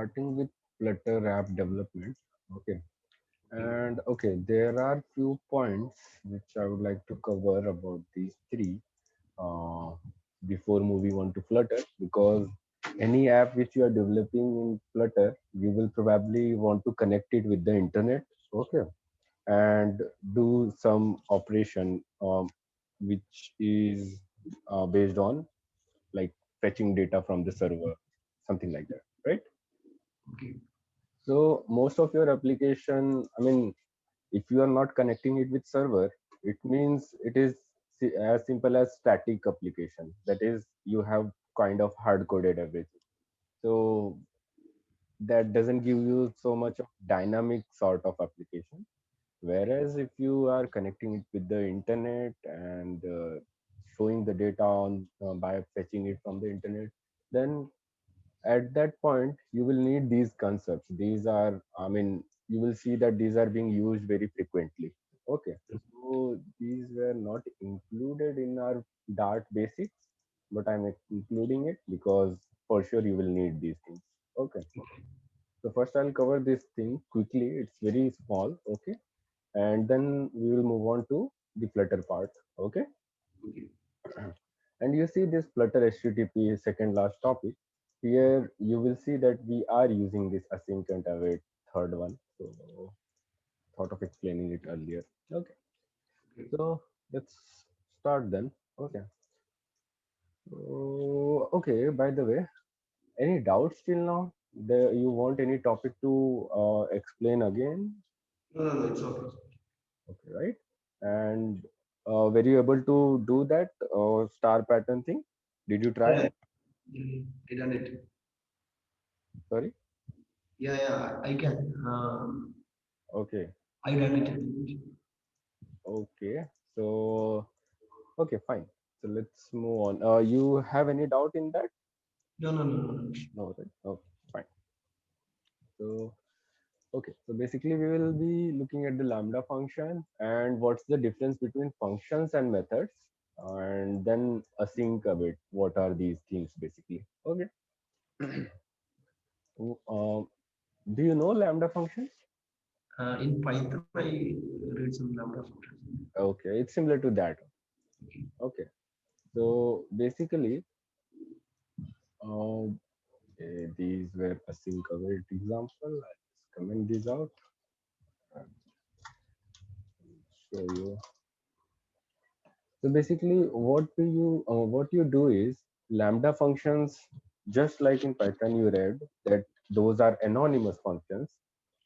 starting with Flutter app development. Okay. Okay. And okay, there are few points which I would like to cover about these three uh, before moving on to Flutter, because any app which you are developing in Flutter, you will probably want to connect it with the internet. Okay. And do some operation which is based on like fetching data from the server, something like that, right? Okay. So most of your application, I mean, if you are not connecting it with server, it means it is as simple as static application. That is, you have kind of hard coded everything. So that doesn't give you so much of dynamic sort of application. Whereas if you are connecting it with the internet and showing the data on by fetching it from the internet, then at that point you will need these concepts. These are, I mean, you will see that these are being used very frequently. Okay, so these were not included in our Dart basics, but I'm including it because for sure you will need these things. Okay, so first I'll cover this thing quickly. It's very small. Okay, and then we will move on to the Flutter part. Okay. Okay. And you see this Flutter HTTP second last topic. Here you will see that we are using this async and await third one. So thought of explaining it earlier. Okay. Okay. So let's start then. Okay. So, okay. By the way, any doubts till now? You want any topic to explain again? No, no, no, it's okay. Okay, right? And were you able to do that star pattern thing? Did you try Yeah, it? yeah, I done it. Sorry. Yeah, yeah, I can. Okay. I done it. Okay. So okay, fine. So let's move on. You have any doubt in that? No, no, no, no, no. No, right? Okay, fine. So okay. So basically, we will be looking at the lambda function and what's the difference between functions and methods, and then async a bit. What are these things basically? Okay. So, do you know lambda functions? In Python, I read some lambda functions. Okay, it's similar to that. Okay. Okay. So basically, uh, these were async await example. I'll just comment these out and show you. So basically, what you do is lambda functions, just like in Python you read that those are anonymous functions.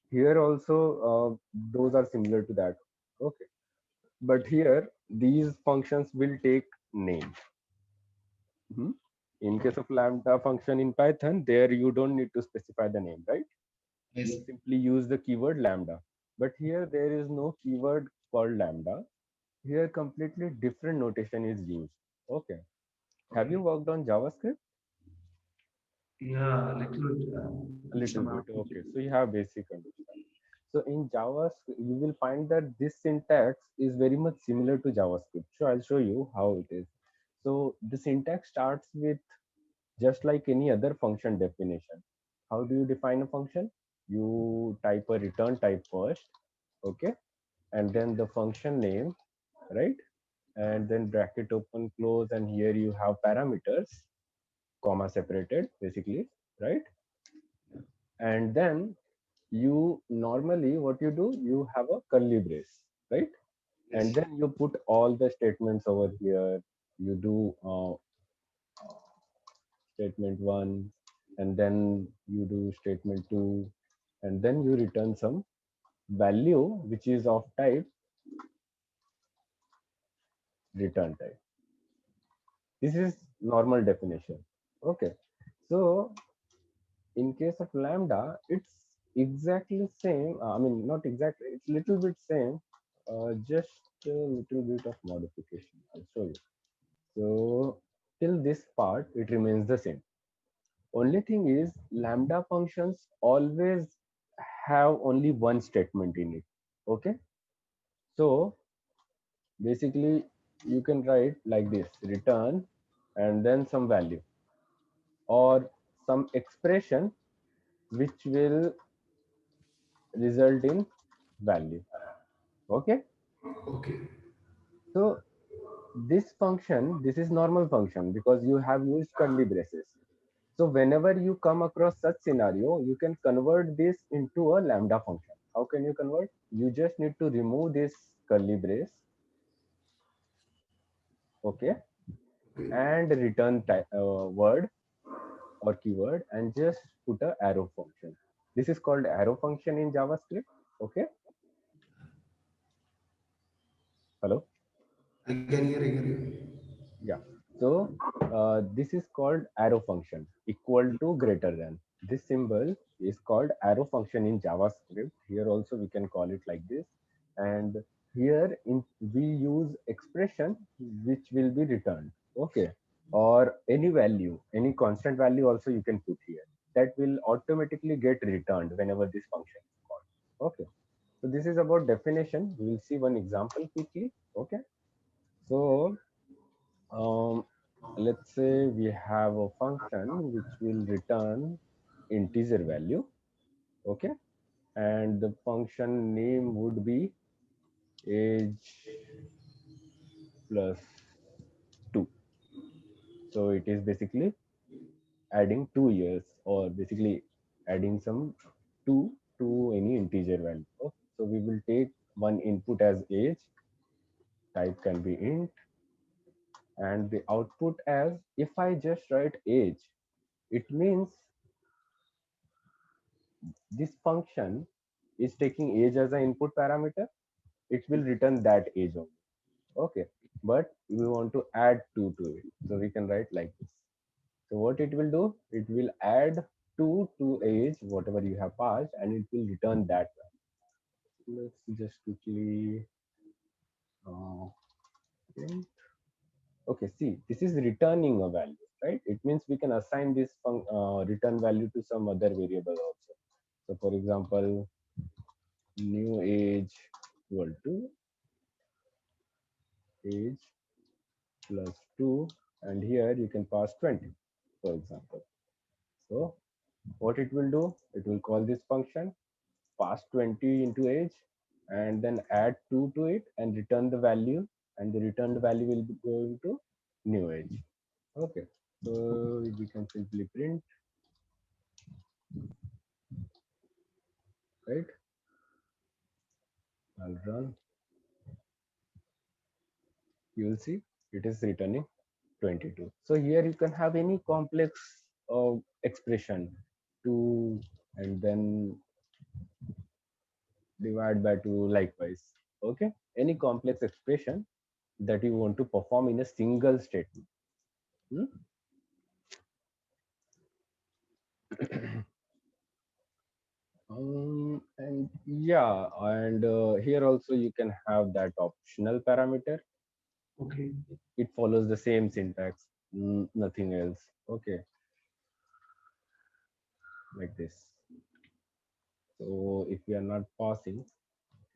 Here also, those are similar to that. Okay, but here these functions will take name. Mhm. In case Okay. of lambda function in Python, there you don't need to specify the name, right? Yes. You simply use the keyword lambda. But here there is no keyword called lambda. Here completely different notation is used. Okay. Have you Okay. worked on JavaScript? Yeah, little bit. A little Some bit. Okay. So you have basic understanding. So in JavaScript, you will find that this syntax is very much similar to JavaScript. So I'll show you how it is. So the syntax starts with just like any other function definition. How do you define a function? You type a return type first, okay, and then the function name, right? And then bracket open close, and here you have parameters, comma separated basically, right? And then you normally what you do, you have a curly brace, right? And yes. then you put all the statements over here. You do statement one, and then you do statement two, and then you return some value which is of type return type. This is normal definition. Okay. So in case of lambda, it's exactly same. I mean, not exactly. It's little bit same. Just a little bit of modification. I'll show you. So till this part, it remains the same. Only thing is, lambda functions always have only one statement in it. Okay. So basically, you can write like this: return and then some value or some expression which will result in value. Okay, Okay. so this function, this is normal function because you have used curly braces. So whenever you come across such scenario, you can convert this into a lambda function. How can you convert? You just need to remove this curly brace, okay, Okay. and return word or keyword and just put a arrow function. This is called arrow function in JavaScript. Okay, hello. I can hear. I can hear. Yeah. So this is called arrow function equal to greater than. This symbol is called arrow function in JavaScript. Here also we can call it like this. And here in we use expression which will be returned. Okay. Or any value, any constant value also you can put here. That will automatically get returned whenever this function is called. Okay. So this is about definition. We will see one example quickly. Okay. So um, let's say we have a function which will return integer value, okay, and the function name would be age plus 2. So it is basically adding 2 years, or basically adding some 2 to any integer value. Okay. So we will take one input as age, type can be int, and the output as, if I just write age, it means this function is taking age as an input parameter, it will return that age only. Okay, but we want to add 2 to it, so we can write like this. So what it will do, it will add 2 to age whatever you have passed, and it will return that value. Let's just quickly uh, print. Okay, see, this is returning a value, right? It means we can assign this return value to some other variable also. So for example, new age equal to age plus 2, and here you can pass 20, for example. So what it will do, it will call this function, pass 20 into age, and then add 2 to it and return the value, and the returned value will be going to new age. Okay, so we can simply print, right? I'll run, you will see it is returning 22. So here you can have any complex expression, 2 and then divide by 2 likewise. Okay, any complex expression that you want to perform in a single statement. Hmm? And yeah, and here also you can have that optional parameter. Okay. It follows the same syntax, nothing else. Okay, like this. So if we are not passing,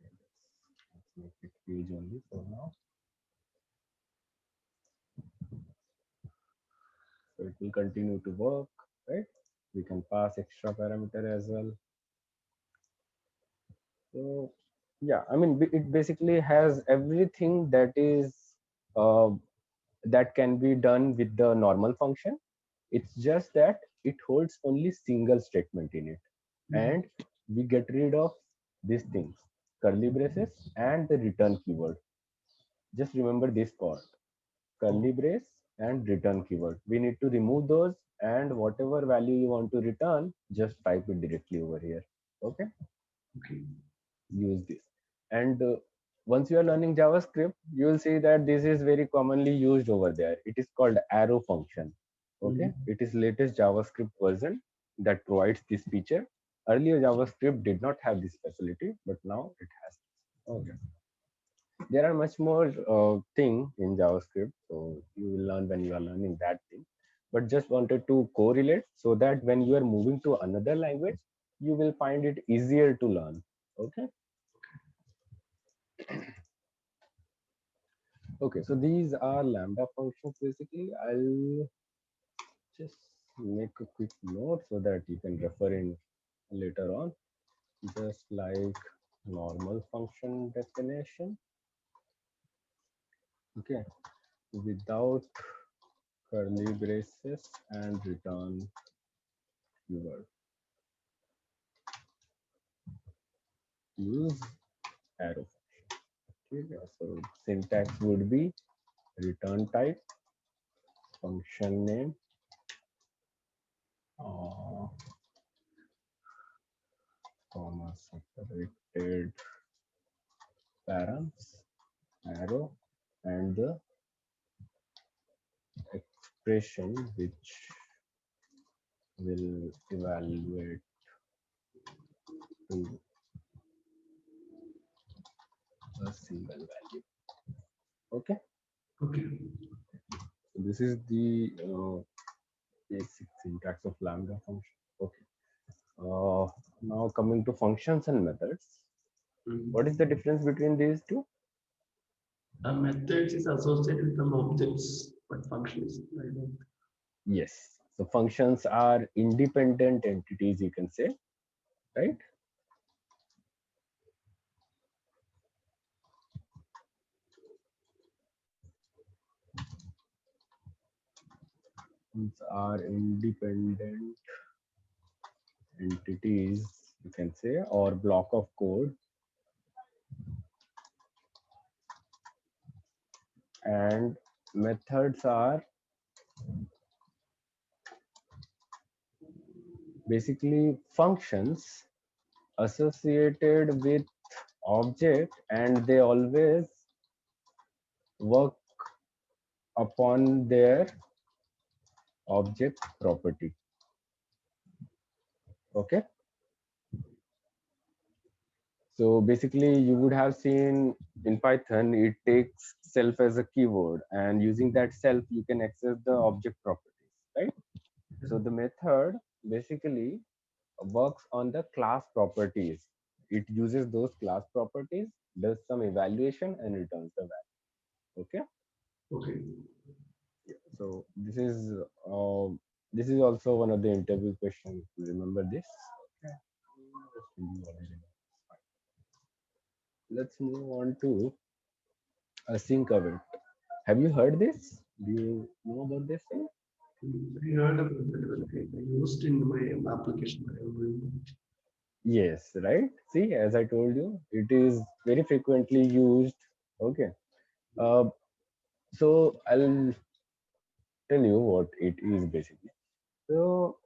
okay, let's make it page only for now. So it will continue to work, right? We can pass extra parameter as well. So yeah, I mean, it basically has everything that is uh, that can be done with the normal function. It's just that it holds only single statement in it, Mhm. and we get rid of these things, curly braces and the return keyword. Just remember this part, curly brace and return keyword. We need to remove those, and whatever value you want to return, just type it directly over here. Okay, Okay. use this. And once you are learning JavaScript, you will see that this is very commonly used over there. It is called arrow function. Okay, Mhm. it is latest JavaScript version that provides this feature. Earlier JavaScript did not have this facility, but now it has. Okay, there are much more thing in JavaScript, so you will learn when you are learning that thing. But just wanted to correlate so that when you are moving to another language, you will find it easier to learn. Okay. Okay, so these are lambda functions basically. I'll just make a quick note so that you can refer in. later on, just like normal function definition. Okay, without curly braces and return keyword. Use arrow. Okay, so syntax would be return type, function name, uh, comma separated params, arrow, and the expression which will evaluate to a single value. Okay, Okay. so this is the basic syntax of Lambda function. Okay, now coming to functions and methods. What is the difference between these two? Methods is associated with some objects, but function is like that. Yes, so functions are independent entities, you can say, right? Functions are independent entities, you can say, or block of code, and methods are basically functions associated with object, and they always work upon their object property. Okay, so basically you would have seen in Python it takes self as a keyword, and using that self you can access the object properties, right? So the method basically works on the class properties. It uses those class properties, does some evaluation, and returns the value. Okay. Okay. So this is also one of the interview questions. Remember this. Okay. Let's move on to async await. Have you heard this? Do you know about this thing? I heard about that. I used in my application. I remember. Yes, right. See, as I told you, it is very frequently used. Okay. Uh, so I'll tell you what it is basically. So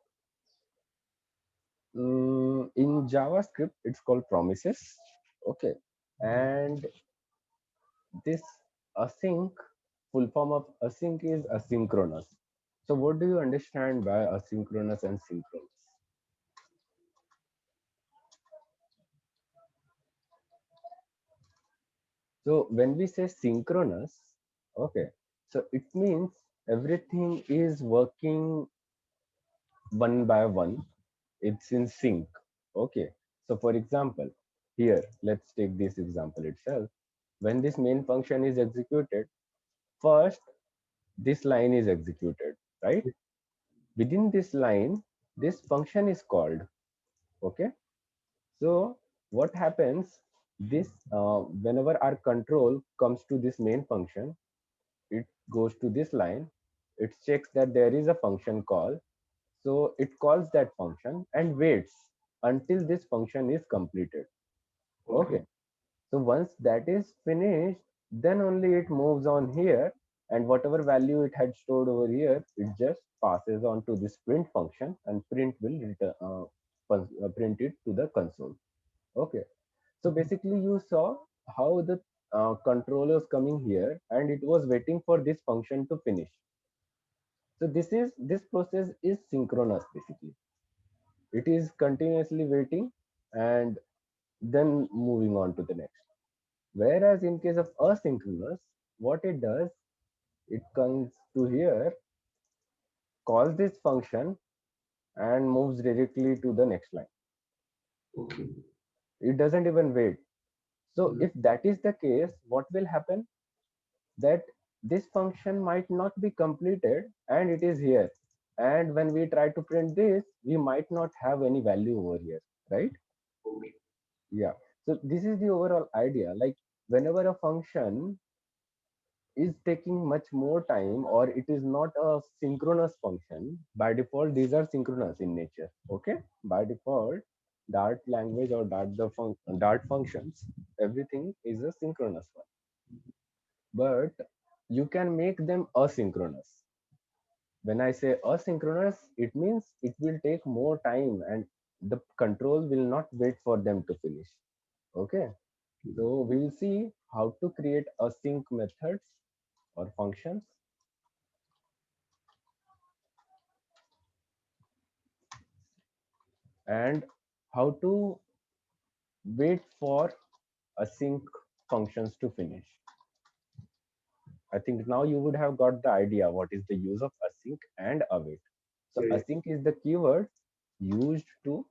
in JavaScript, it's called promises. Okay, and this async, full form of async is asynchronous. So what do you understand by asynchronous and synchronous? So when we say synchronous, okay, so it means everything is working one by one. It's in sync. Okay. So for example, here, let's take this example itself. When this main function is executed, first this line is executed, right? Within this line, this function is called. Okay. So what happens? This whenever our control comes to this main function, it goes to this line. It checks that there is a function call. So it calls that function and waits until this function is completed. Okay. Okay. So once that is finished, then only it moves on here, and whatever value it had stored over here, it just passes on to this print function, and print will return, print it to the console. Okay. So basically you saw how the controller is coming here and it was waiting for this function to finish. So this process is synchronous basically. It is continuously waiting and then moving on to the next. Whereas in case of asynchronous, what it does, it comes to here, calls this function and moves directly to the next line. Okay. It doesn't even wait. So if that is the case, what will happen? That this function might not be completed and it is here. And when we try to print this, we might not have any value over here, right? Okay. Yeah. So this is the overall idea. Like whenever a function is taking much more time or it is not a synchronous function, by default these are synchronous in nature. Okay, by default Dart language or Dart functions, everything is a synchronous one, but you can make them asynchronous. When I say asynchronous, it means it will take more time and the control will not wait for them to finish. Okay, so we will see how to create async methods or functions, and how to wait for async functions to finish. I think now you would have got the idea what is the use of async and await. So Yeah. async is the keyword used to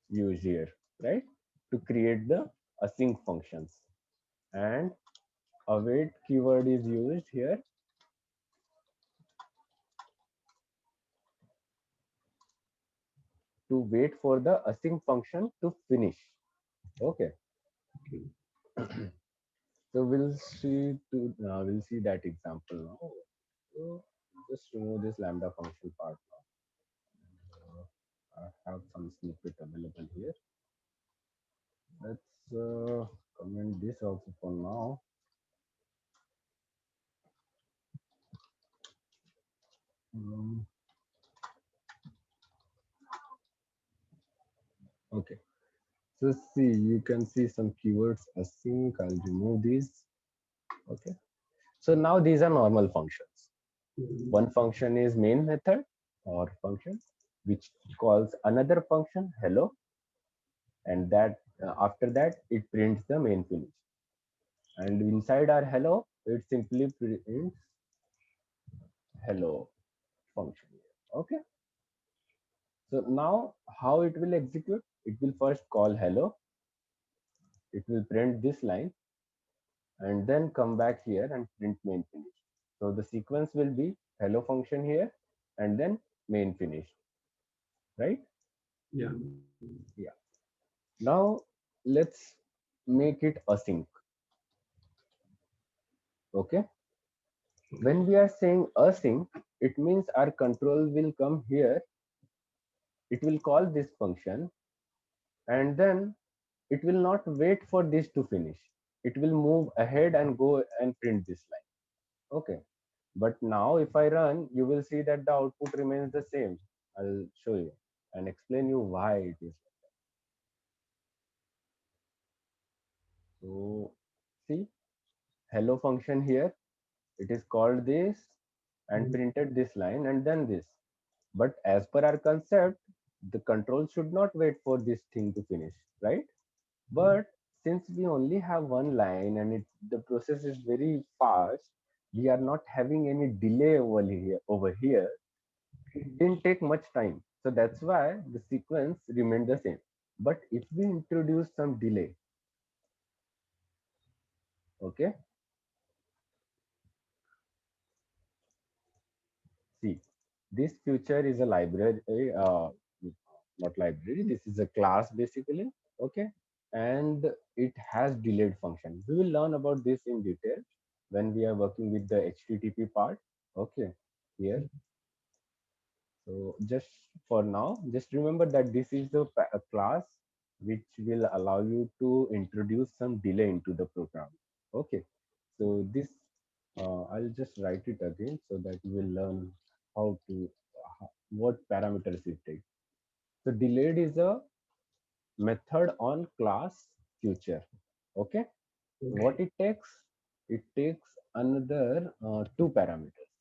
use here, right? To create the async functions. And await keyword is used here to wait for the async function to finish. Okay. Okay. So we'll see that example now. So just remove this lambda function part now. I have some snippet available here. Let's comment this also for now. Um, okay. So see, you can see some keywords async. I'll remove these. Okay. So now these are normal functions. Mhm. One function is main method or function, which calls another function hello, and that after that it prints the main finish. And inside our hello, it simply prints hello function. Okay. So now how it will execute? It will first call hello. It will print this line and then come back here and print main finish. So the sequence will be hello function here and then main finish, right? Yeah. Yeah. Now let's make it async. Okay. Okay. When we are saying async, it means our control will come here. It will call this function and then it will not wait for this to finish. It will move ahead and go and print this line. Okay. But now if I run, you will see that the output remains the same. I'll show you and explain you why it is. So see, hello function here, it is called this and Mhm. printed this line and then this. But as per our concept, the control should not wait for this thing to finish, right? But since we only have one line and the process is very fast, we are not having any delay over here. It didn't take much time. So that's why the sequence remained the same. But if we introduce some delay, okay, see, this feature is a library, not library, this is a class basically, okay, and it has delayed function. We will learn about this in detail when we are working with the HTTP part, okay, here. So just for now, just remember that this is a class which will allow you to introduce some delay into the program. Okay, so this I'll just write it again so that you will learn how to what parameters it takes. So delayed is a method on class future. Okay, what Okay. it takes? It takes another two parameters.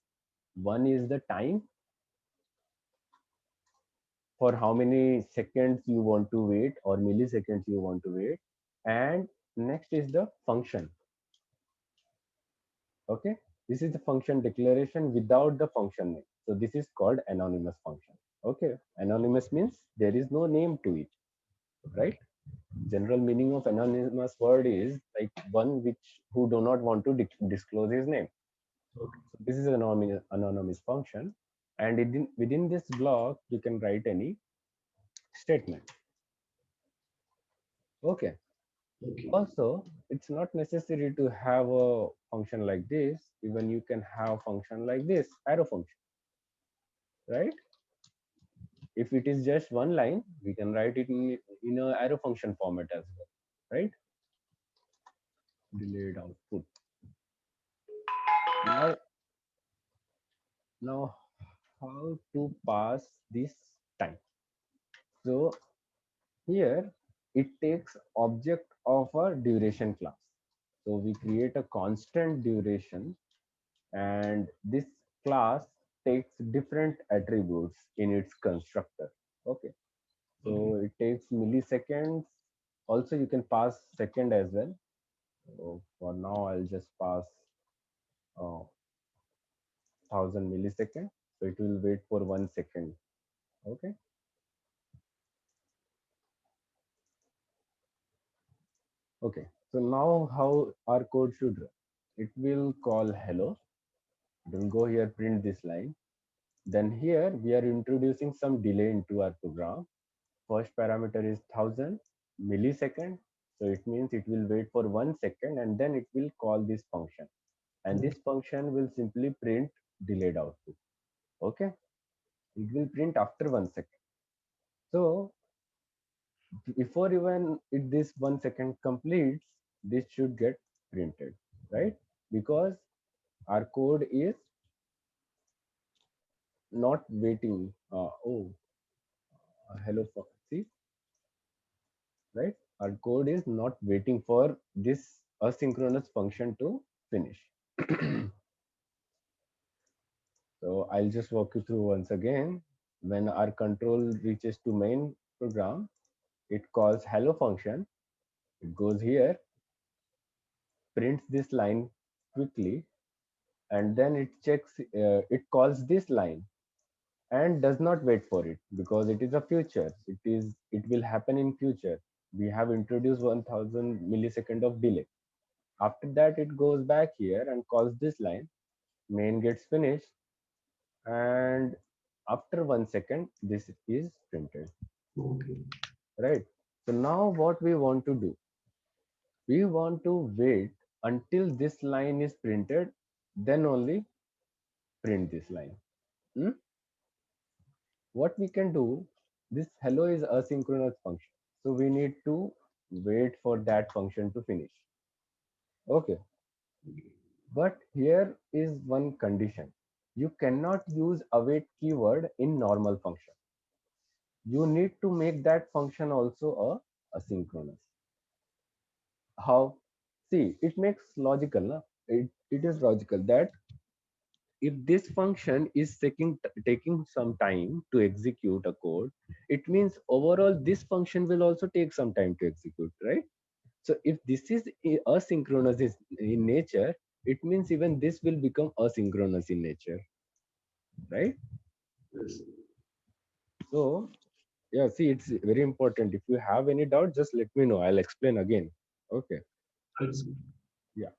One is the time, for how many seconds you want to wait or milliseconds you want to wait, and next is the function. Okay, this is the function declaration without the function name, so this is called anonymous function. Okay, anonymous means there is no name to it, right? General meaning of anonymous word is like one which who do not want to disclose his name. Okay. So this is an anonymous function. and within this block you can write any statement. Okay. Okay. Also, it's not necessary to have a function like this. Even you can have function like this, arrow function, right? If it is just one line, we can write it in a arrow function format as well, right? Delayed output. Now how to pass this time? So here it takes object of a duration class. So we create a constant duration, and this class takes different attributes in its constructor. Okay. So it takes milliseconds. Also, you can pass second as well. So for now, I'll just pass 1000 milliseconds. So it will wait for 1 second. Okay. Okay. So now how our code should run? It will call hello. It will go here, print this line. Then here we are introducing some delay into our program. First parameter is 1000 milliseconds. So it means it will wait for 1 second and then it will call this function. And this function will simply print delayed output. Okay. It will print after 1 second. So before even this 1 second completes, this should get printed, right? Because our code is not waiting. Hello, see, right? Our code is not waiting for this asynchronous function to finish. So I'll just walk you through once again. When our control reaches to main program, it calls hello function. It goes here, prints this line quickly, and then it checks, it calls this line and does not wait for it because it is a future. It will happen in future. We have introduced 1000 millisecond of delay. After that, it goes back here and calls this line. Main gets finished, and after 1 second, this is printed. Okay. Right. So now what we want to do? We want to wait until this line is printed, then only print this line. Hmm? What we can do, this hello is asynchronous function. So we need to wait for that function to finish. Okay. But here is one condition. You cannot use await keyword in normal function. You need to make that function also a asynchronous. How? See, it makes logical. Na? It is logical that if this function is taking some time to execute a code, it means overall this function will also take some time to execute, right? So if this is asynchronous in nature, it means even this will become asynchronous in nature, right? Yes. So yeah, see, it's very important. If you have any doubt, just let me know. I'll explain again. Okay. Yes. Yeah.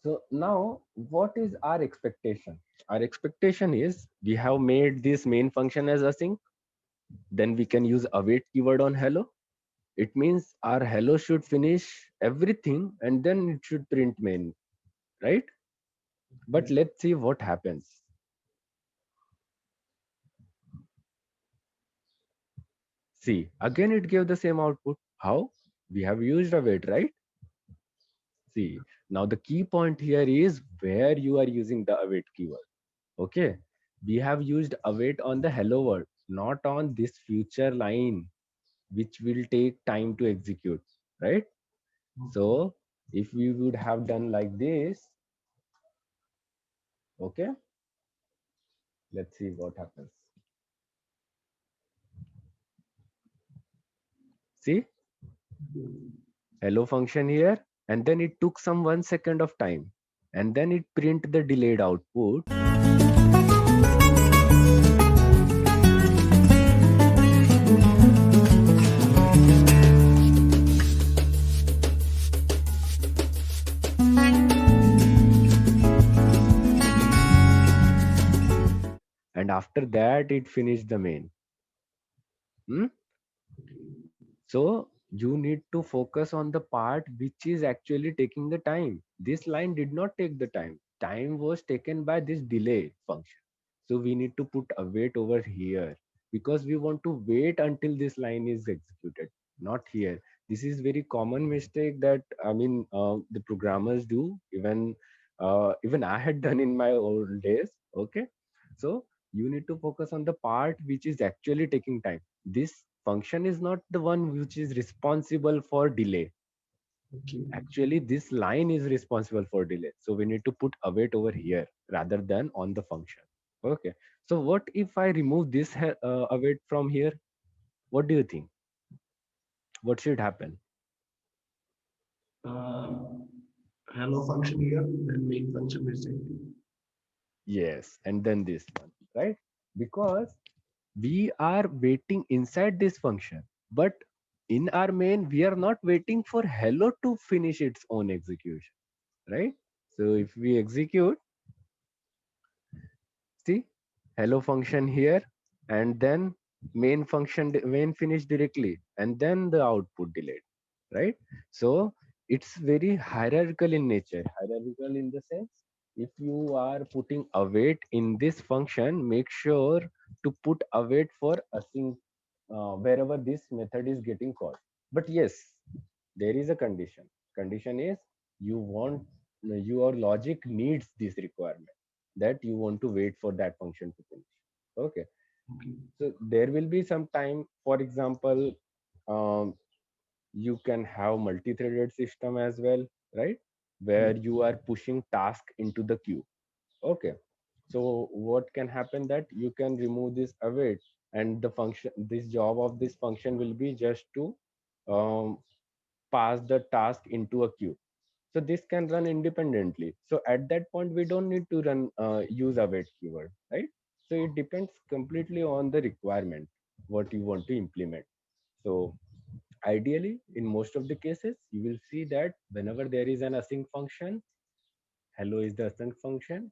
So now what is our expectation? Our expectation is we have made this main function as async. Then we can use await keyword on hello. It means our hello should finish everything and then it should print main, right? But let's see what happens. See, again it gave the same output. How? We have used await, right? See, now the key point here is where you are using the await keyword. Okay, we have used await on the hello word, not on this future line, which will take time to execute, right? So if we would have done like this, okay, let's see what happens. See, hello function here, and then it took some 1 second of time, and then it print the delayed output. And and after that it finished the main. Hmm? So you need to focus on the part which is actually taking the time. This line did not take the time. Time was taken by this delay function. So we need to put a wait over here because we want to wait until this line is executed, not here. This is very common mistake that the programmers do. Even I had done in my old days. Okay, so you need to focus on the part which is actually taking time. This function is not the one which is responsible for delay. Okay. Actually this line is responsible for delay, so we need to put await over here rather than on the function. Okay, so what if I remove this await from here? What do you think? What should happen? Um, hello function here, then main function missing. Yes, and then this one, right? Because we are waiting inside this function, but in our main we are not waiting for hello to finish its own execution, right? So if we execute, see, hello function here, and then main finish directly, and then the output delayed, right? So it's very hierarchical in nature. Hierarchical in the sense, if you are putting await in this function, make sure to put await for async wherever this method is getting called. But yes, there is a condition. Condition is you want your logic needs this requirement that you want to wait for that function to finish. Okay, Okay. so there will be some time. For example, um, you can have multi-threaded system as well, right? Yeah. Where you are pushing task into the queue. Okay, so what can happen that you can remove this await, and the function, this job of this function will be just to um, pass the task into a queue. So this can run independently. So at that point we don't need to run use await keyword, right? So it depends completely on the requirement what you want to implement. So ideally in most of the cases you will see that whenever there is an async function, hello is the async function,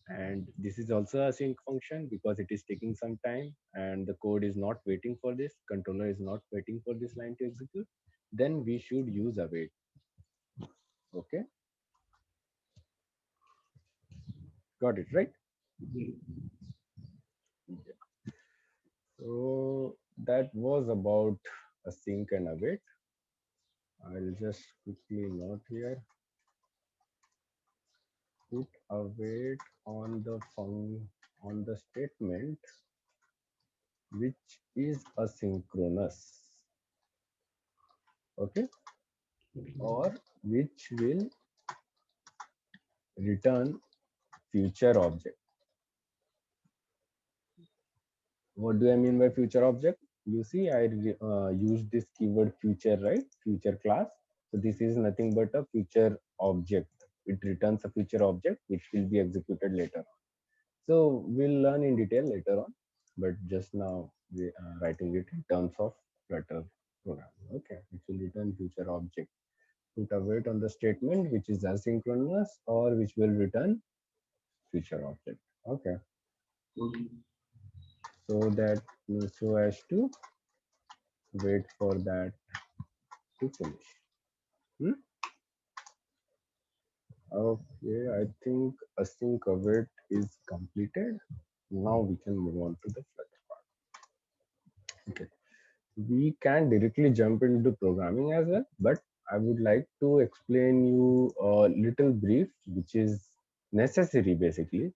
and this is also a async function because it is taking some time and the code is not waiting for this, controller is not waiting for this line to execute, then we should use await. Okay, got it right? Yeah. So that was about async and await. I'll just quickly note here, put await on the on the statement which is asynchronous, okay, Okay. or which will return future object. What do I mean by future object? You see, I used this keyword future, right? Future class. So this is nothing but a future object. It returns a future object which will be executed later on. So we'll learn in detail later on, but just now we are writing it in terms of Flutter programming. Okay, it will return future object. Put a wait on the statement which is asynchronous or which will return future object. Okay, Okay. so that so as to wait for that to finish. Hmm? Okay, I think async await is completed. Now we can move on to the Flutter part. Okay, we can directly jump into programming as well, but I would like to explain you a little brief, which is necessary basically,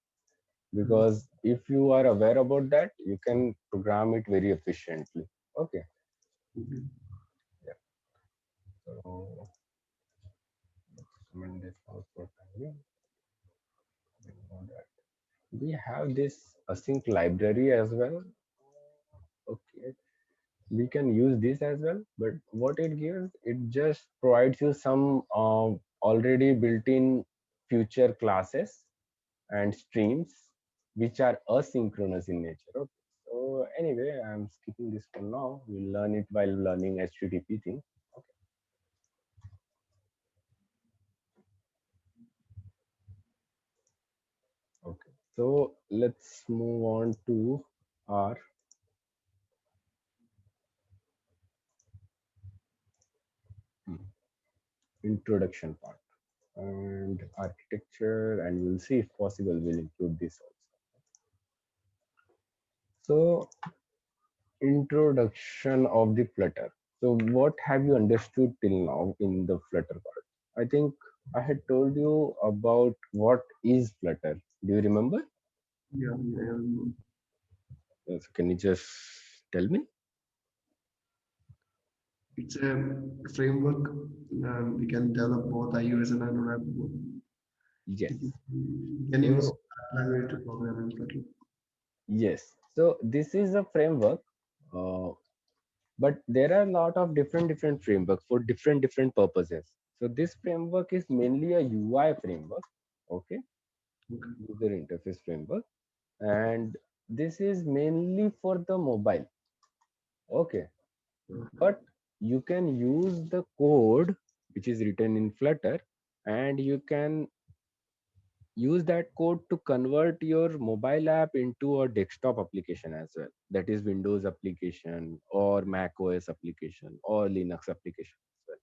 because if you are aware about that, you can program it very efficiently. Okay, Okay. yeah. So recommend this for timing. We have this async library as well. Okay, we can use this as well, but what it gives, it just provides you some already built-in future classes and streams which are asynchronous in nature. Okay, so anyway, I'm skipping this for now. We'll learn it while learning HTTP thing. Okay, okay. So let's move on to our introduction part and architecture, and we'll see if possible we'll include this also. So introduction of the Flutter. So what have you understood till now in the Flutter part? I think I had told you about what is Flutter. Do you remember? Yeah, yeah. So can you just tell me? It's a framework. We can develop both iOS and Android app. Yes. You can use So language to program in Flutter. yes. So this is a framework, uh, but there are a lot of different frameworks for different purposes. So this framework is mainly a UI framework, okay, Okay. user interface framework, and this is mainly for the mobile, okay. But you can use the code which is written in Flutter, and you can use that code to convert your mobile app into a desktop application as well, that is Windows application or Mac OS application or Linux application as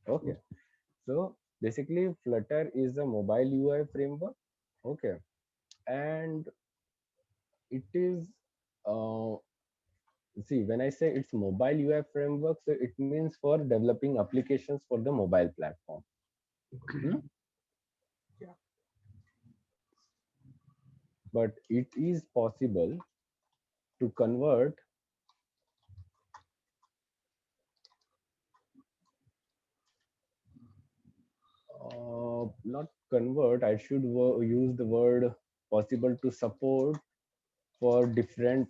well, okay. So basically Flutter is a mobile UI framework, okay, and it is uh, see, when I say it's mobile UI framework, so it means for developing applications for the mobile platform. Okay. Hmm? Yeah. But it is possible to convert not convert, I should use the word possible to support for different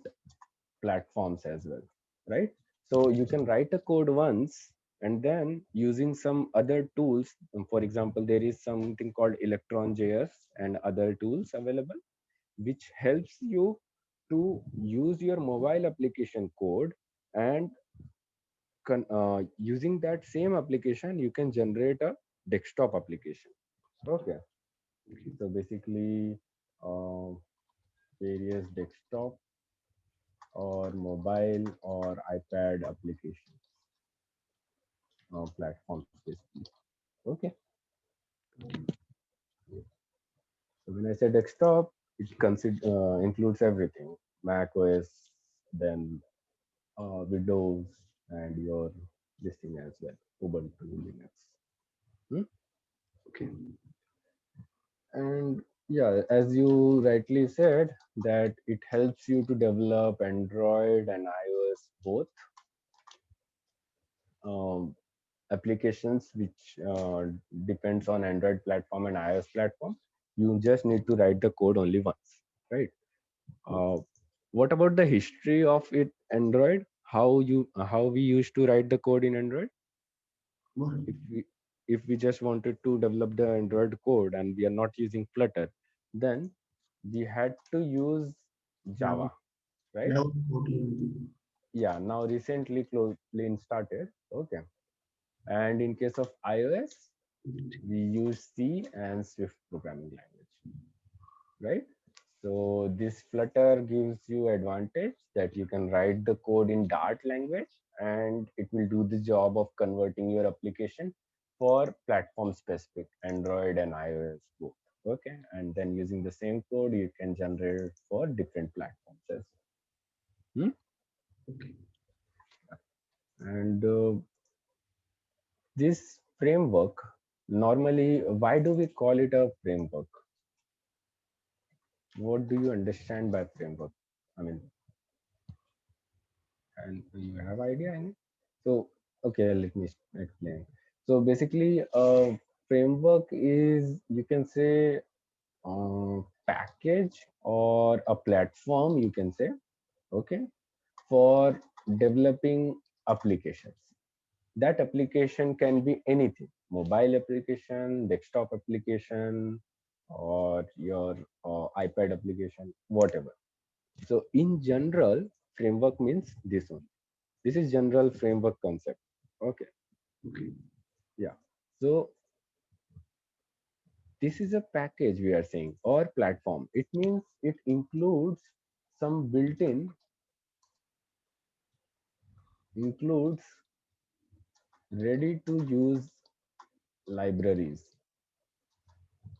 platforms as well, right? So you can write a code once, and then using some other tools, for example there is something called electron.js and other tools available which helps you to use your mobile application code, and using that same application you can generate a desktop application, okay. So basically uh, various desktop or mobile or iPad applications platforms basically, okay. So when I say desktop, it includes everything: Mac OS, then Windows, and your this thing as well, Ubuntu, Linux. Hmm? Okay. And yeah, as you rightly said, that it helps you to develop Android and iOS both um, applications which depends on Android platform and iOS platform. You just need to write the code only once, right? Uh, what about the history of it, Android? How we used to write the code in Android? What? If we just wanted to develop the Android code and we are not using Flutter, then we had to use Java. Java, right? Java Kotlin. Yeah. Now recently, Kotlin started. Okay. And in case of iOS, we use C and Swift programming language, right? So this Flutter gives you advantage that you can write the code in Dart language, and it will do the job of converting your application for platform specific Android and iOS both. Okay, and then using the same code you can generate for different platforms as well. Hmm? Okay. And this framework, normally, why do we call it a framework? What do you understand by framework? I mean, and you have idea in it? So, okay, let me explain. So basically, a framework is, you can say, package or a platform, you can say, okay, for developing applications. That application can be anything: mobile application, desktop application, or your iPad application, whatever. So in general, framework means this one. This is general framework concept. Okay. Okay. Yeah. So this is a package we are saying, or platform. It means it includes some built-in, includes ready to use libraries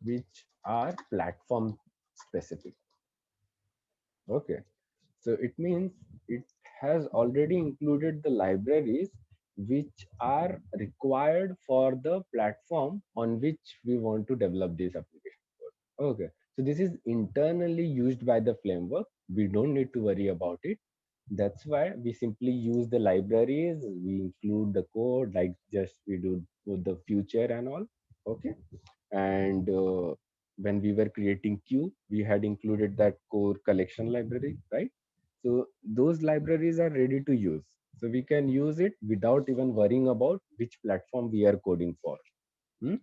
which are platform specific. Okay, so it means it has already included the libraries which are required for the platform on which we want to develop this application code. Okay, so this is internally used by the framework. We don't need to worry about it. That's why we simply use the libraries. We include the code like just we do with the future and all. Okay, and when we were creating Q, we had included that core collection library, right? So those libraries are ready to use. So we can use it without even worrying about which platform we are coding for. Hmm?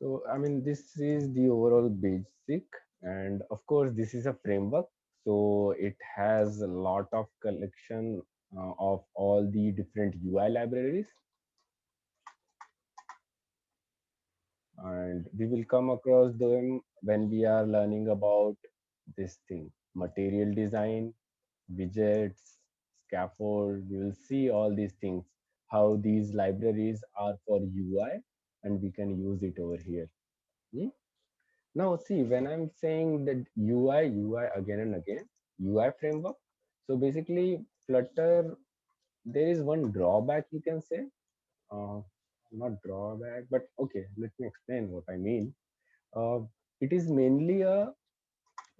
So, I mean, this is the overall basic. And of course, this is a framework. So it has a lot of collection of all the different UI libraries. And we will come across them when we are learning about this thing, material design, widgets, scaffold. We will see all these things, how these libraries are for UI, and we can use it over here. Hmm? Now, see, when I'm saying that UI again and again, UI framework. So basically, Flutter, there is one drawback you can say. Uh, Not drawback, but okay, let me explain what I mean. Uh, it is mainly a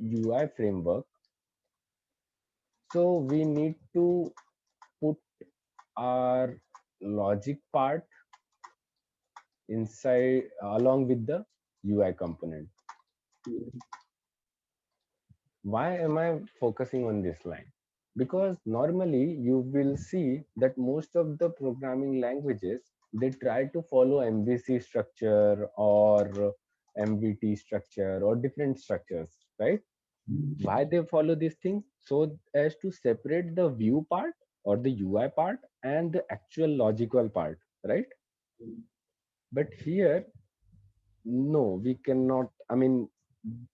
UI framework. So we need to put our logic part inside along with the UI component. Why am I focusing on this line? Because normally you will see that most of the programming languages, they try to follow MVC structure or MVT structure or different structures, right? Why they follow this thing? So as to separate the view part or the UI part and the actual logical part, right? But here, no, we cannot. I mean,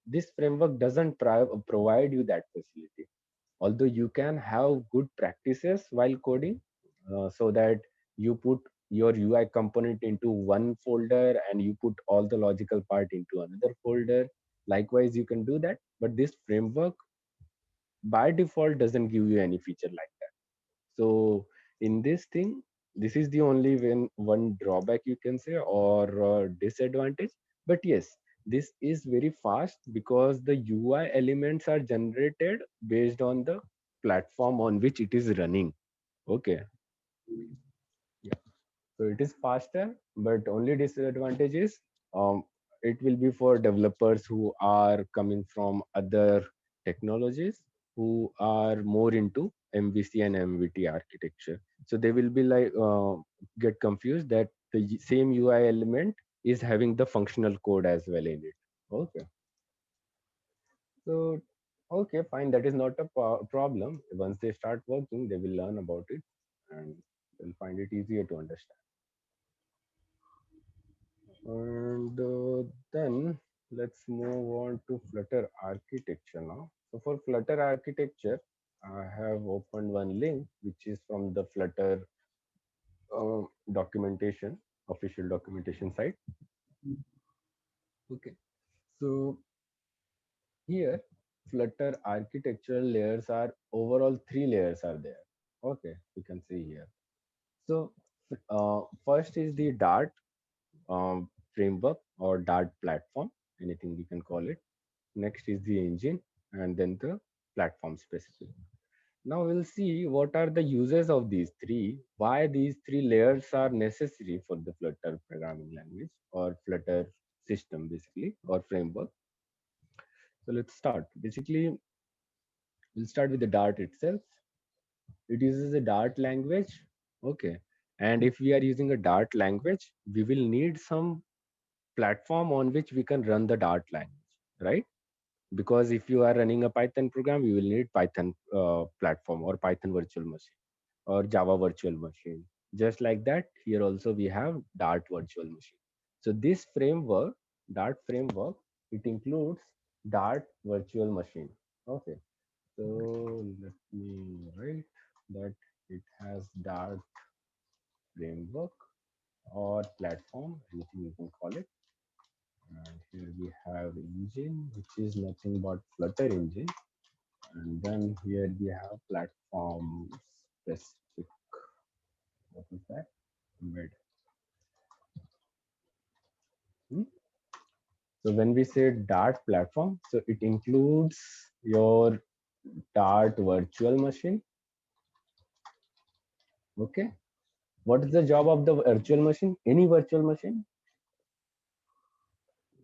this framework doesn't provide you that facility. Although you can have good practices while coding, so that you put your UI component into one folder and you put all the logical part into another folder. Likewise, you can do that. But this framework by default doesn't give you any feature like that. So in this thing, this is the only one drawback you can say, or disadvantage. But yes, this is very fast because the UI elements are generated based on the platform on which it is running. Okay, yeah. So it is faster, but only disadvantage is um, it will be for developers who are coming from other technologies, who are more into MVC and MVT architecture. So they will be like get confused that the same UI element is having the functional code as well in it. Okay. So okay, fine. That is not a problem. Once they start working, they will learn about it and they'll find it easier to understand. And then let's move on to Flutter architecture now. So for Flutter architecture, I have opened one link which is from the Flutter documentation, official documentation site. Okay. So here, Flutter architectural layers are overall three layers are there. Okay, you can see here. So first is the Dart framework or Dart platform, anything you can call it. Next is the engine, and then the platform specific. Now we'll see what are the uses of these three, why these three layers are necessary for the Flutter programming language or Flutter system basically, or framework. So let's start. Basically, we'll start with the Dart itself. It uses a Dart language. Okay. And if we are using a Dart language, we will need some platform on which we can run the Dart language, right? Because if you are running a Python program, you will need Python platform or Python virtual machine or Java virtual machine. Just like that, here also we have Dart virtual machine. So this framework, Dart framework, it includes Dart virtual machine. Okay. So let me write that it has Dart framework or platform, anything you can call it. And here we have engine, which is nothing but Flutter engine. And then here we have platform specific. What is that? Embed. Hmm? So when we say Dart platform, so it includes your Dart virtual machine. Okay. What is the job of the virtual machine? Any virtual machine?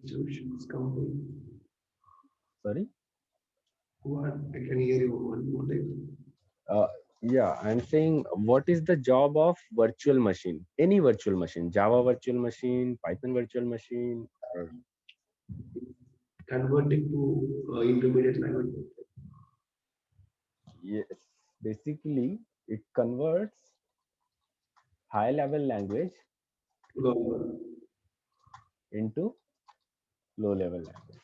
Solutions company. Sorry. What? I can hear you one more time. Yeah, I'm saying what is the job of virtual machine? Any virtual machine, Java virtual machine, Python virtual machine, or Converting to intermediate language. yes, basically it converts high level language Go. into low level language.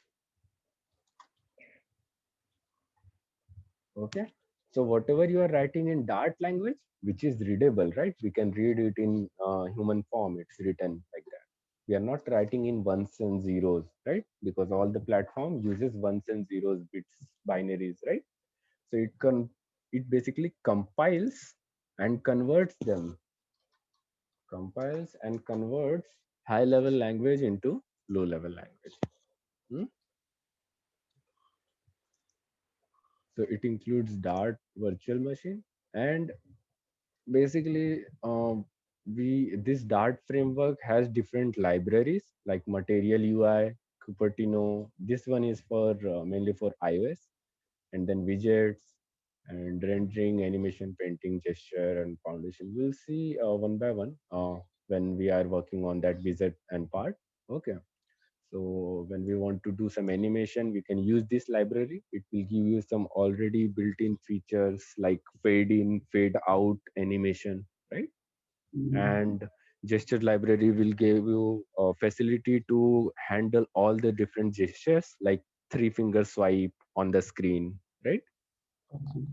Okay. So whatever you are writing in Dart language, which is readable, right? We can read it in human form. It's written like that. We are not writing in ones and zeros, right? Because all the platform uses ones and zeros bits binaries, right? So it basically compiles and converts them, compiles and converts high level language into low level language. Hmm? So it includes Dart virtual machine, and basically we this Dart framework has different libraries like Material UI, Cupertino. This one is for mainly for iOS, and then widgets and rendering, animation, painting, gesture, and foundation. We'll see one by one when we are working on that widget and part. Okay. So when we want to do some animation, we can use this library. It will give you some already built-in features like fade in, fade out animation, right? And gesture library will give you a facility to handle all the different gestures like three finger swipe on the screen, right? Okay.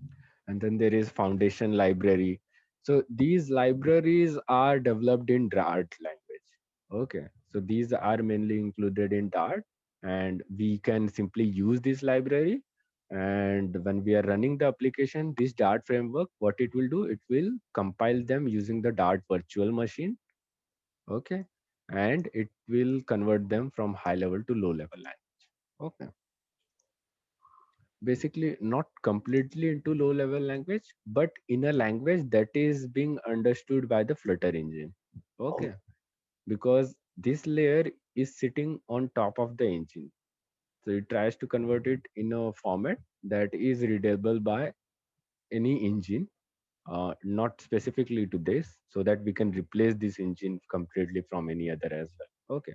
And then there is foundation library. So these libraries are developed in Dart language. Okay, so these are mainly included in Dart, and we can simply use this library. And when we are running the application, this Dart framework, what it will do, it will compile them using the Dart virtual machine. Okay, and it will convert them from high level to low level language. Okay, basically not completely into low level language, but in a language that is being understood by the Flutter engine. Okay, because this layer is sitting on top of the engine, so it tries to convert it in a format that is readable by any engine, not specifically to this, so that we can replace this engine completely from any other as well. Okay,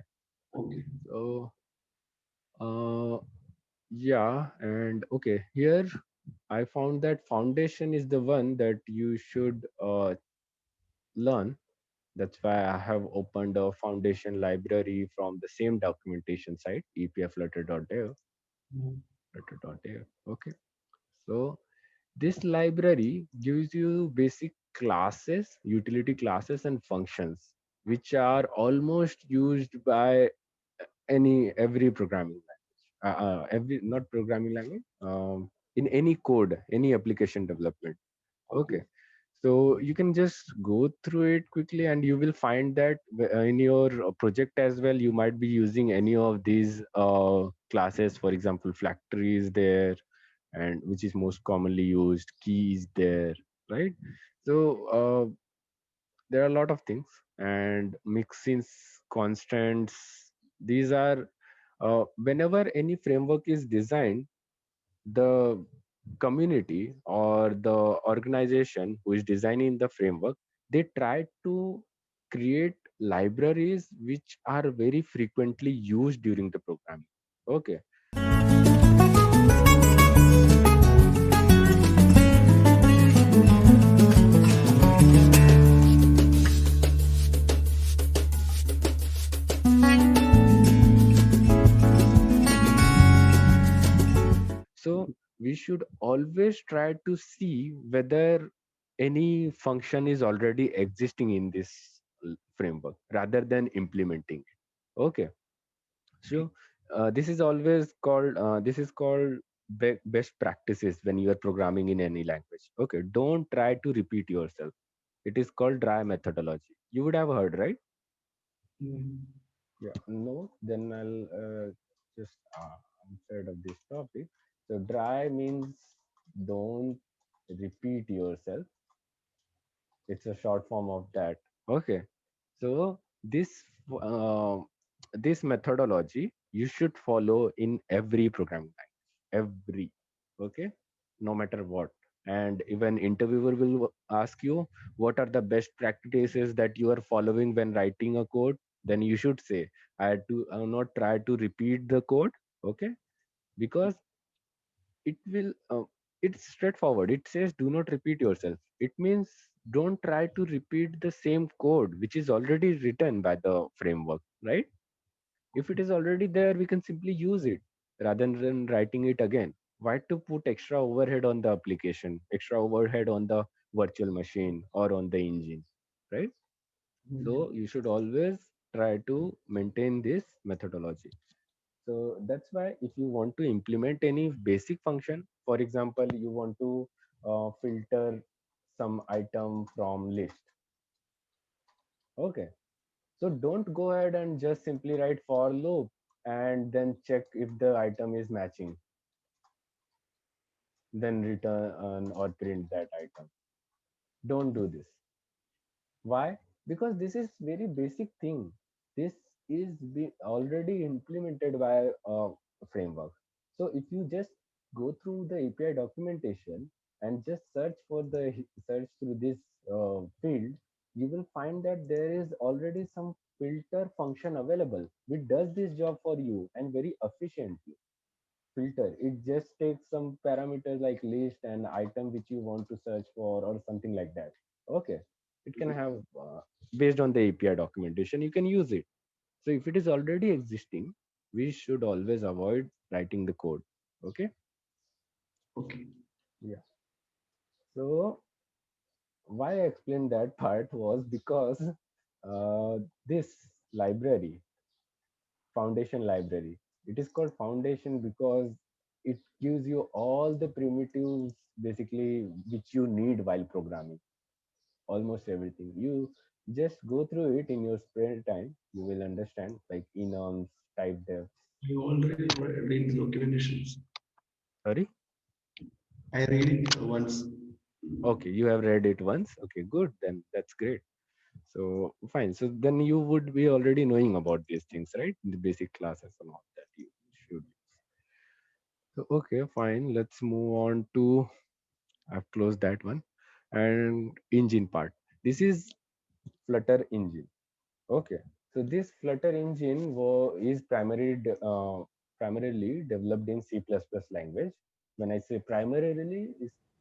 Okay. so uh, yeah, and okay, here I found that foundation is the one that you should learn. That's why I have opened a foundation library from the same documentation site, epflutter.dev. Mhm. Flutter.dev. Okay. So this library gives you basic classes, utility classes, and functions, which are almost used by every programming language. Every not programming language. In any code, any application development. Okay. Okay. So you can just go through it quickly, and you will find that in your project as well, you might be using any of these classes. For example, factory is there, and which is most commonly used. Key is there, right? So there are a lot of things, and mixins, constants. These are whenever any framework is designed, the community or the organization who is designing the framework, they try to create libraries which are very frequently used during the programming. Okay. So we should always try to see whether any function is already existing in this framework rather than implementing it. Okay. Okay. So this is called best practices when you are programming in any language. Okay, don't try to repeat yourself. It is called dry methodology. You would have heard, right? Mm. Yeah. No, then I'll just outside of this topic. So dry means don't repeat yourself. It's a short form of that. Okay. So uh, this methodology you should follow in every programming language. Every. Okay. No matter what. And even interviewer will ask you what are the best practices that you are following when writing a code. Then you should say I will not try to repeat the code. Okay, because it will it's straightforward. It says do not repeat yourself. It means don't try to repeat the same code which is already written by the framework, right? If it is already there, we can simply use it rather than writing it again. Why to put extra overhead on the application, extra overhead on the virtual machine or on the engine, right? Mm. So you should always try to maintain this methodology. So that's why if you want to implement any basic function, for example, you want to filter some item from list. Okay. So don't go ahead and just simply write for loop and then check if the item is matching, then return or print that item. Don't do this. Why? Because this is very basic thing. This is already implemented by a framework. So if you just go through the API documentation and just search through this field, you will find that there is already some filter function available which does this job for you and very efficiently. Filter, it just takes some parameters like list and item which you want to search for or something like that. Okay, it can have based on the API documentation you can use it. So if it is already existing, we should always avoid writing the code. Okay. Okay. Yeah. So why I explained that part was because this library, foundation library, it is called foundation because it gives you all the primitives basically which you need while programming. Almost everything you just go through it in your spare time, you will understand, like enums, type defs. I already read the documentations. Sorry. I read it once. Okay, you have read it once. Okay, good, then that's great. So fine, so then you would be already knowing about these things, right? The basic classes and all that you should. So okay, fine, let's move on to, I've closed that one. And engine part, this is Flutter engine. Okay, so this Flutter engine is primarily developed in C++ language. When I say primarily,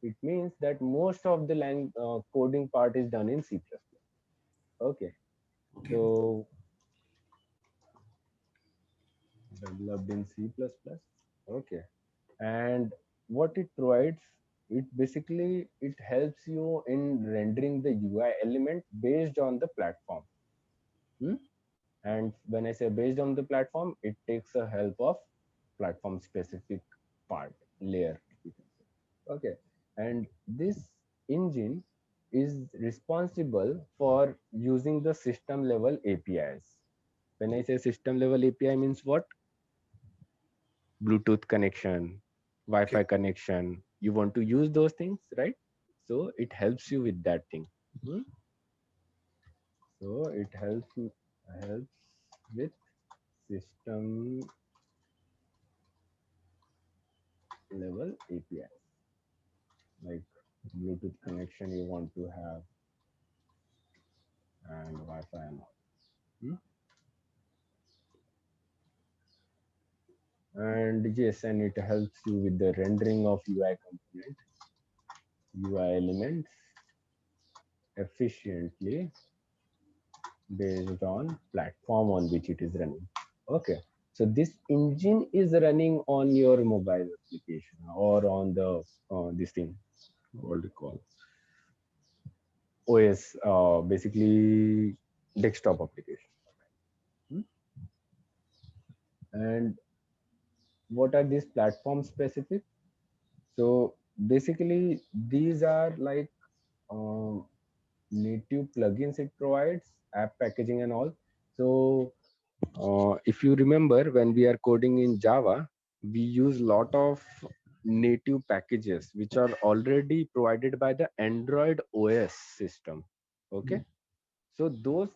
it means that most of the coding part is done in C++. Okay, Okay. so developed in C++. Okay, and what it provides, it basically it helps you in rendering the UI element based on the platform. Hmm? And when I say based on the platform, it takes a help of platform specific part layer, you can say. Okay, and this engine is responsible for using the system level APIs. When I say system level API means what? Bluetooth connection, Okay. Wi-Fi connection. You want to use those things, right? So it helps you with that thing. Hmm? So it helps with system level API, like Bluetooth connection you want to have and Wi-Fi and all. Hmm? And yes, and it helps you with the rendering of UI component, UI elements efficiently based on platform on which it is running. Okay, so this engine is running on your mobile application or on the this thing, what do you call, OS, basically desktop application. Hmm? And what are these platform specific? So basically, these are like uh, native plugins it provides, app packaging and all. So if you remember, when we are coding in Java, we use lot of native packages which are already provided by the Android OS system. Okay, so those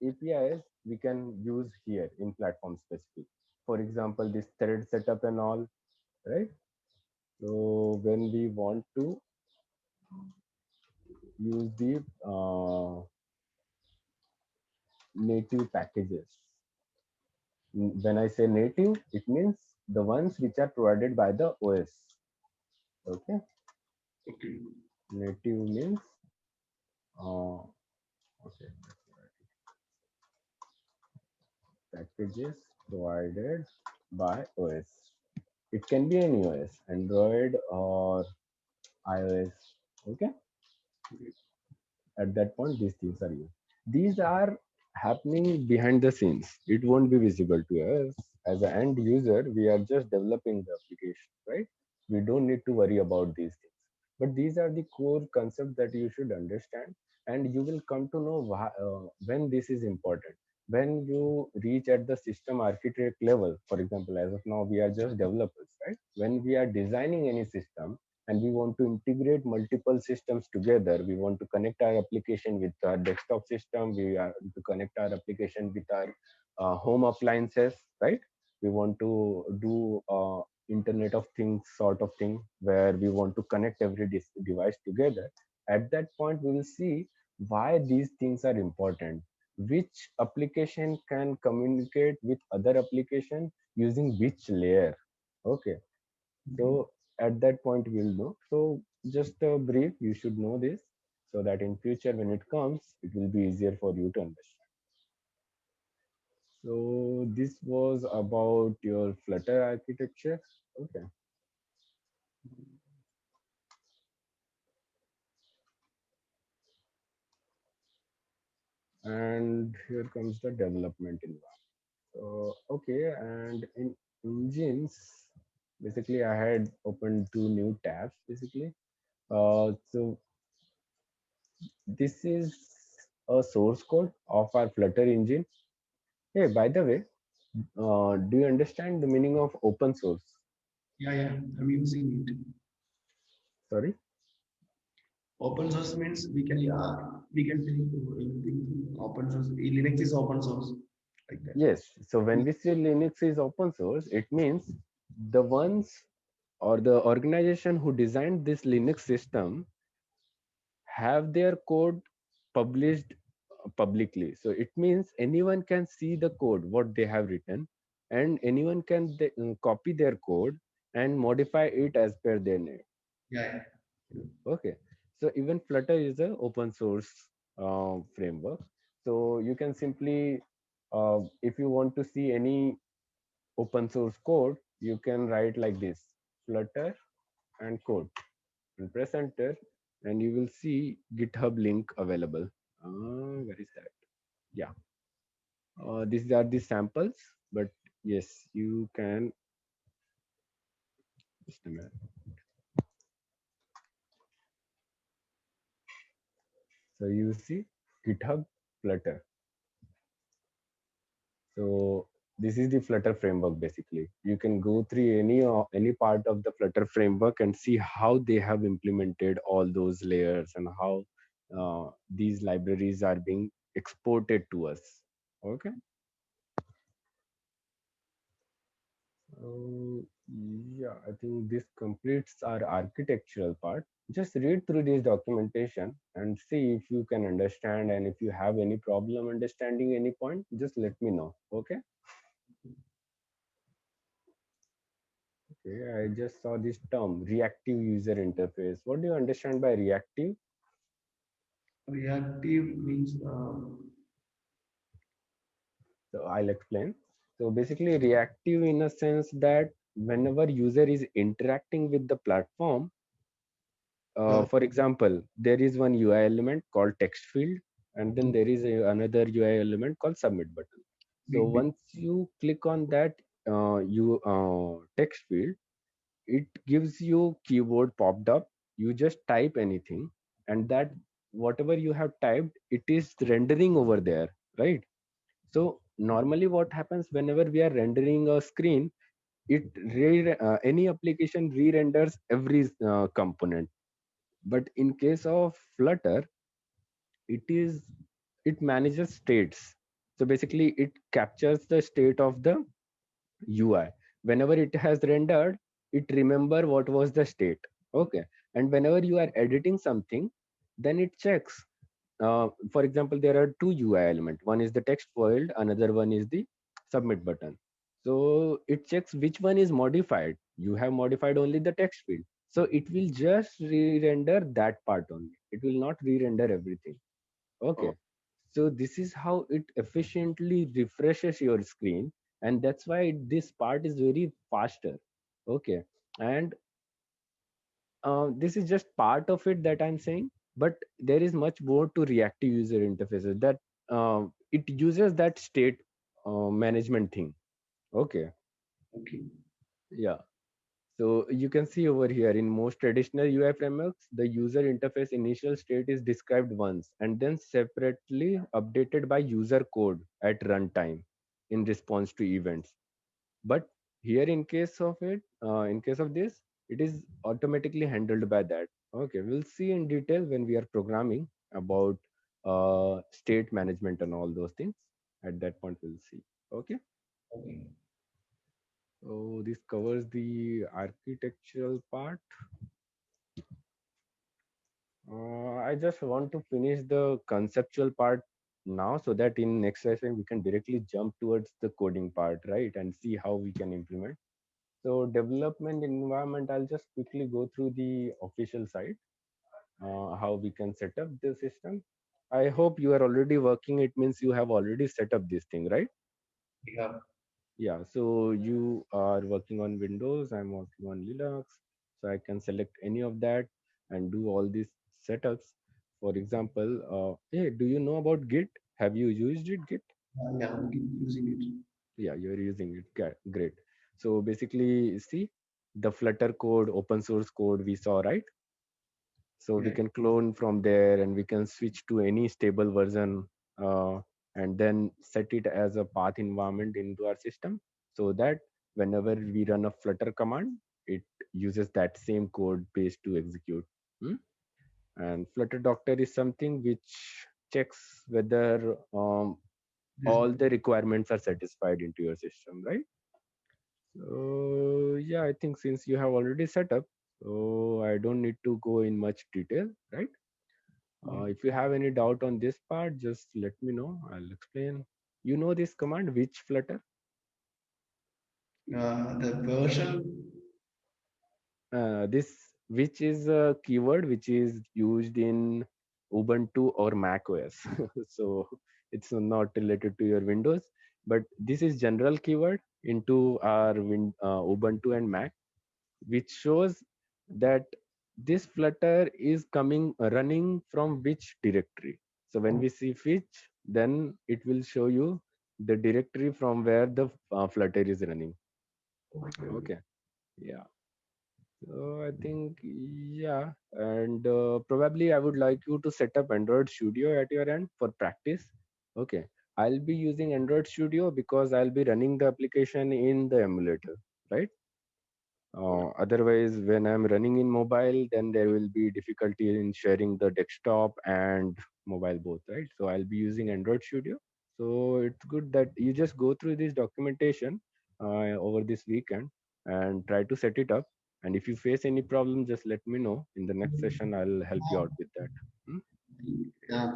APIs we can use here in platform specific. For example, this thread setup and all, right? So when we want to use the native packages, when I say native, it means the ones which are provided by the OS. Okay, Okay. native means okay, packages provided by OS. It can be any OS, Android or iOS. Okay, at that point, these things are used. These are happening behind the scenes. It won't be visible to us as an end user. We are just developing the application, right? We don't need to worry about these things. But these are the core concepts that you should understand, and you will come to know when this is important. When you reach at the system architect level, for example, as of now, we are just developers, right? When we are designing any system, and we want to integrate multiple systems together. We want to connect our application with our desktop system. We are to connect our application with our home appliances, right? We want to do Internet of Things sort of thing where we want to connect every device together. At that point, we will see why these things are important. Which application can communicate with other application using which layer? Okay, so at that point we'll know. So just a brief, you should know this so that in future when it comes, it will be easier for you to understand. So this was about your Flutter architecture. Okay. And here comes the development environment. Okay, and in engines, basically I had opened two new tabs basically. So this is a source code of our Flutter engine. Hey, by the way, do you understand the meaning of open source? Yeah, yeah, I'm using it. Sorry. Open source means we can take anything. Open source. Linux is open source like that. Yes. So when we say Linux is open source, it means the ones or the organization who designed this Linux system have their code published publicly. So it means anyone can see the code what they have written, and anyone can copy their code and modify it as per their need. Yeah, Okay, so even Flutter is an open source framework. So you can simply, if you want to see any open source code, you can write like this: Flutter and code, and press enter, and you will see GitHub link available. Where is that? Yeah, these are the samples, but yes, you can. Just a minute. So you see GitHub Flutter. So this is the Flutter framework basically. You can go through any part of the Flutter framework and see how they have implemented all those layers and how these libraries are being exported to us. Okay. So yeah, I think this completes our architectural part. Just read through this documentation and see if you can understand, and if you have any problem understanding any point, just let me know. Okay. Okay, I just saw this term, reactive user interface. What do you understand by reactive? reactive means So I'll explain. So basically, reactive in a sense that whenever user is interacting with the platform, for example, there is one UI element called text field, and then there is another UI element called submit button. So once you click on that you text field, it gives you keyboard popped up. You just type anything, and that whatever you have typed, it is rendering over there, right? So normally, what happens whenever we are rendering a screen, any application re-renders every component. But in case of Flutter, it is it manages states. So basically, it captures the state of the UI. Whenever it has rendered, it remember what was the state. Okay, and whenever you are editing something, then it checks. For example, there are two UI element. One is the text field, another one is the submit button. So it checks which one is modified. You have modified only the text field, so it will just re-render that part only. It will not re-render everything. Okay, so this is how it efficiently refreshes your screen, and that's why this part is very faster. Okay, and this is just part of it that I'm saying, but there is much more to reactive user interfaces that it uses that state management thing. Okay, Okay. yeah. So you can see over here in most traditional UI frameworks, the user interface initial state is described once and then separately updated by user code at runtime in response to events. But here, in case of this, it is automatically handled by that. Okay, we'll see in detail when we are programming about state management and all those things. At that point, we'll see. Okay. Okay. So this covers the architectural part. I just want to finish the conceptual part now so that in next session we can directly jump towards the coding part, right? And see how we can implement. So development environment, I'll just quickly go through the official side, how we can set up the system. I hope you are already working. It means you have already set up this thing, right? Yeah. Yeah, so you are working on Windows, I'm working on Linux. So I can select any of that and do all these setups. For example, hey, do you know about Git? Have you used it, Git? Yeah, I'm using it. Yeah, you're using it. Great. So basically, see the Flutter code, open source code we saw, right? So we Yeah. can clone from there and we can switch to any stable version uh, and then set it as a path environment into our system so that whenever we run a Flutter command, it uses that same code base to execute. Hmm? And Flutter Doctor is something which checks whether This all one. the requirements are satisfied into your system, right? So yeah, I think since you have already set up, so I don't need to go in much detail, right? Yeah. If you have any doubt on this part, just let me know. I'll explain. You know this command, which Flutter? The version. This which is a keyword which is used in Ubuntu or Mac OS. So it's not related to your Windows, but this is general keyword into our Ubuntu and Mac, which shows that this Flutter is coming running from which directory. So when we see which, then it will show you the directory from where the Flutter is running. Okay. Okay. Okay, yeah. So I think yeah, and probably I would like you to set up Android Studio at your end for practice. Okay, I'll be using Android Studio because I'll be running the application in the emulator, right? Otherwise, when I'm running in mobile, then there will be difficulty in sharing the desktop and mobile both, right? So I'll be using Android Studio. So it's good that you just go through this documentation over this weekend and try to set it up. And if you face any problem, just let me know. In the next session, I'll help you out with that. Hmm?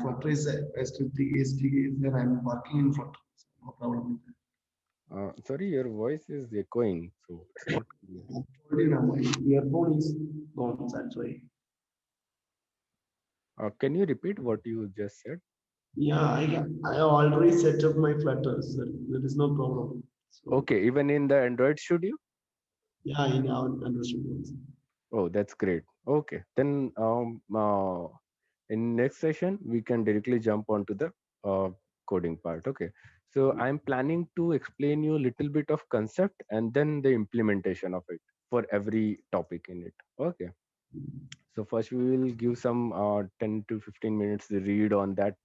Flutter is SDK that I'm working in Flutter. No problem with that. Sorry, your voice is echoing, so it's not clear. I told you now, my earphone is gone. That's why. Can you repeat what you just said? Yeah, I already set up my flutters. There is no problem. So Okay, even in the Android Studio? yeah, in our understood. Oh, that's great. Okay, then in next session we can directly jump onto the coding part. Okay, so I'm planning to explain you a little bit of concept and then the implementation of it for every topic in it. Okay, so first we will give some 10 to 15 minutes to read on that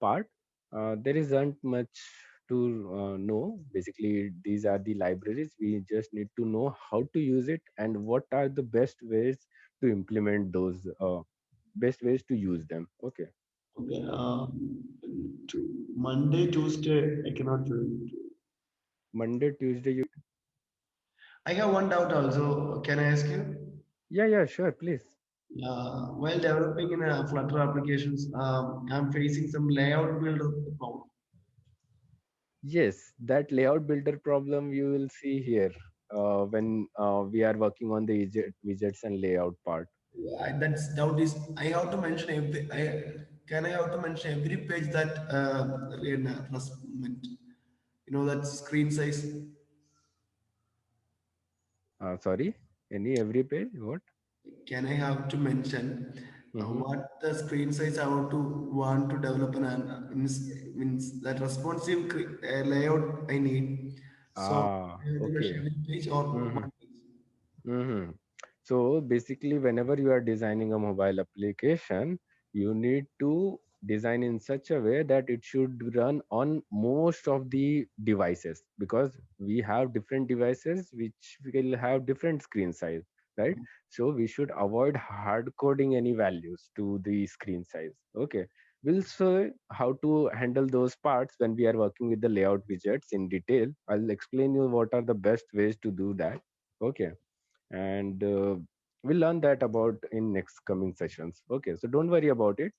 part. There isn't much to know. Basically, these are the libraries. We just need to know how to use it and what are the best ways to implement those, best ways to use them. Okay. Okay. Monday, Tuesday, I cannot join. Monday, Tuesday. You... I have one doubt also. Can I ask you? Yeah, yeah, sure, please. While developing in Flutter applications, I'm facing some layout builder problem. Yes, that layout builder problem you will see here when we are working on the widgets and layout part. That's doubt is I have to mention can I have to mention every page that you know that screen size. Sorry, any every page? What? Can I have to mention Mm-hmm. what the screen size I want to develop means that responsive layout I need. So Ah, I have to mention okay. every page or Mm-hmm. one page. Mm-hmm. So basically, whenever you are designing a mobile application, you need to design in such a way that it should run on most of the devices because we have different devices which will have different screen size, right? So we should avoid hard coding any values to the screen size. Okay. We'll show how to handle those parts when we are working with the layout widgets in detail. I'll explain you what are the best ways to do that. Okay, and we'll learn that about in next coming sessions. Okay, so don't worry about it.